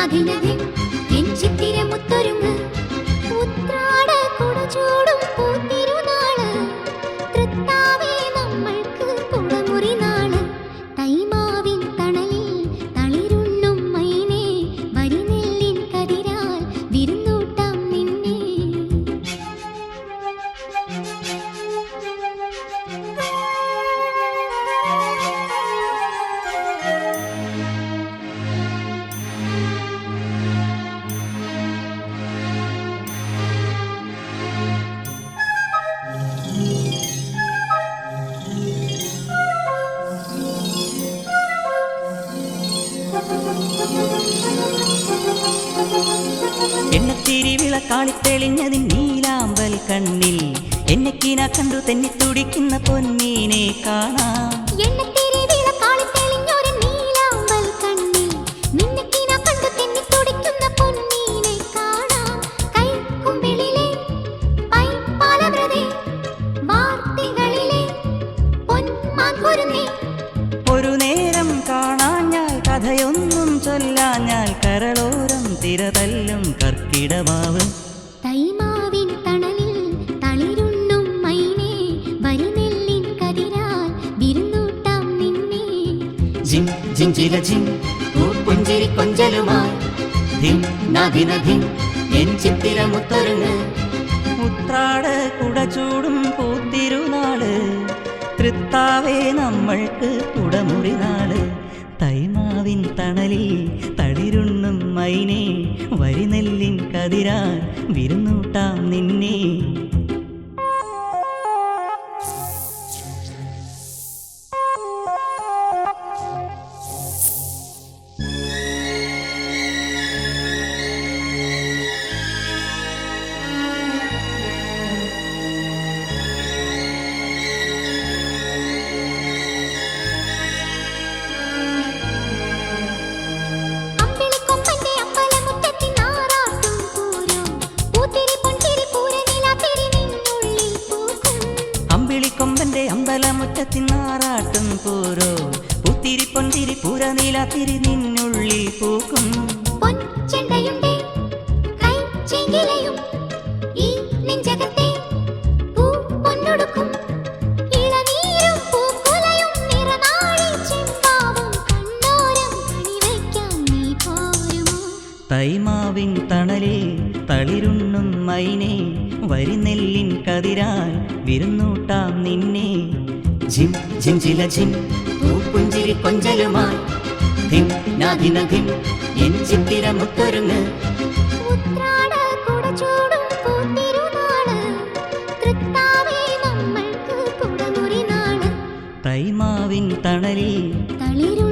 നദിനദിൻ N ചിത്തിരമുത്തൊരുങ്ങ് ഉത്രാട കുടചൂടും പൂത്തിരുനാള് തൃത്താവേ നമ്മൾക്ക് കുളമുറി നാള് തൈമാവിൻ തണലിൽ തളിരുണ്ണും മൈനേ വരിനെല്ലിൻ കതിരാൽ വിരുന്നൂട്ടാം നിന്നെ എണ്ണത്തിരി വിളക്കാളിത്തെളിഞ്ഞതിൻ നീലാമ്പൽ കണ്ണിൽ എന്നെക്കീന കണ്ടു തെന്നി തുടിക്കുന്ന പൊന്നീനെ കാണാം എണ്ണത്തിരി വിളക്കാളിത്തെളിഞ്ഞൊരു നീലാമ്പൽ കണ്ണിൽ നിന്നെക്കീന കണ്ടു തെന്നി തുടിക്കുന്ന പൊന്നീനെ കാണാം കൈക്കുമ്പിളിലെ പൈപ്പാലമൃതേ വാർത്തകളിലെ പൊന്മാൻകുരുന്നേ ഒരു നേരം കാണാഞ്ഞാൽ കഥയൊന്നും ചൊല്ലാഞ്ഞാൽ കരളോരം തിരതല്ലും കർക്കിടമാവ് തൈമാവിൻ തണലിൽ തളിരുണ്ണും മൈനേ വരിനെല്ലിൻ കതിരാൽ വിരുന്നൂട്ടാം നിന്നെ ജിം ജിം ചില ജിം പൂപ്പുഞ്ചിരി കൊഞ്ചലുമായി ധിം നദിനധിം എൻ ചിത്തിരമുത്തൊരുങ്ങ് ഉത്രാട കുടചൂടും പൂത്തിരുനാള് തൃത്താവേ നമ്മൾക്ക് കുടമുറി നാള് തൈമാവിൻ തണലിൽ തളിരുണ്ണും മൈനേ വരിനെല്ലിൻ കതിരാൽ വിരുന്നൂട്ടാം നിന്നെ അമ്പിളിക്കൊമ്പന്റെ അമ്പലമുറ്റത്തിൻ ആറാട്ടും പൂരം പൂത്തിരി പൊൻതിരി പൂരനിലാത്തിരി നിന്നുള്ളിൽ പൂക്കും അമ്പിളിക്കൊമ്പന്റെ അമ്പലമുറ്റത്തിൻ ആറാട്ടും പോരോ പുത്തിരി പൊന്തിരി പൂരനീലാത്തിരി നിന്നുള്ളിൽ പൂക്കും പൊൻചെണ്ടയുണ്ടേ കൈചെങ്കിലയും ഈ നെഞ്ചകത്തെ പൂ പൊന്നൊടുക്കും ഇളനീരും പൂക്കുലയും നിറനാഴി ചെമ്പാവും കണ്ണോരം കണിവയ്ക്കാൻ നീ പോരുമോ തൈമാവിൻ തണലിൽ തളിരുണ്ണും മൈനേ വരിനെല്ലിൻ കതിരാൽ വിരുന്നൂട്ടാം നിന്നെ ജിം ജിം ചില ജിം പൂപ്പുഞ്ചിരി കൊഞ്ചലുമായി ധിം നദിനധിം എൻ ചിത്തിരമുത്തൊരുങ്ങ് ഉത്രാട കുടചൂടും പൂത്തിരുനാള് തൃത്താവേ നമ്മൾക്ക് കുടമുറി നാള് തൈമാവിൻ തണലിൽ തളിരു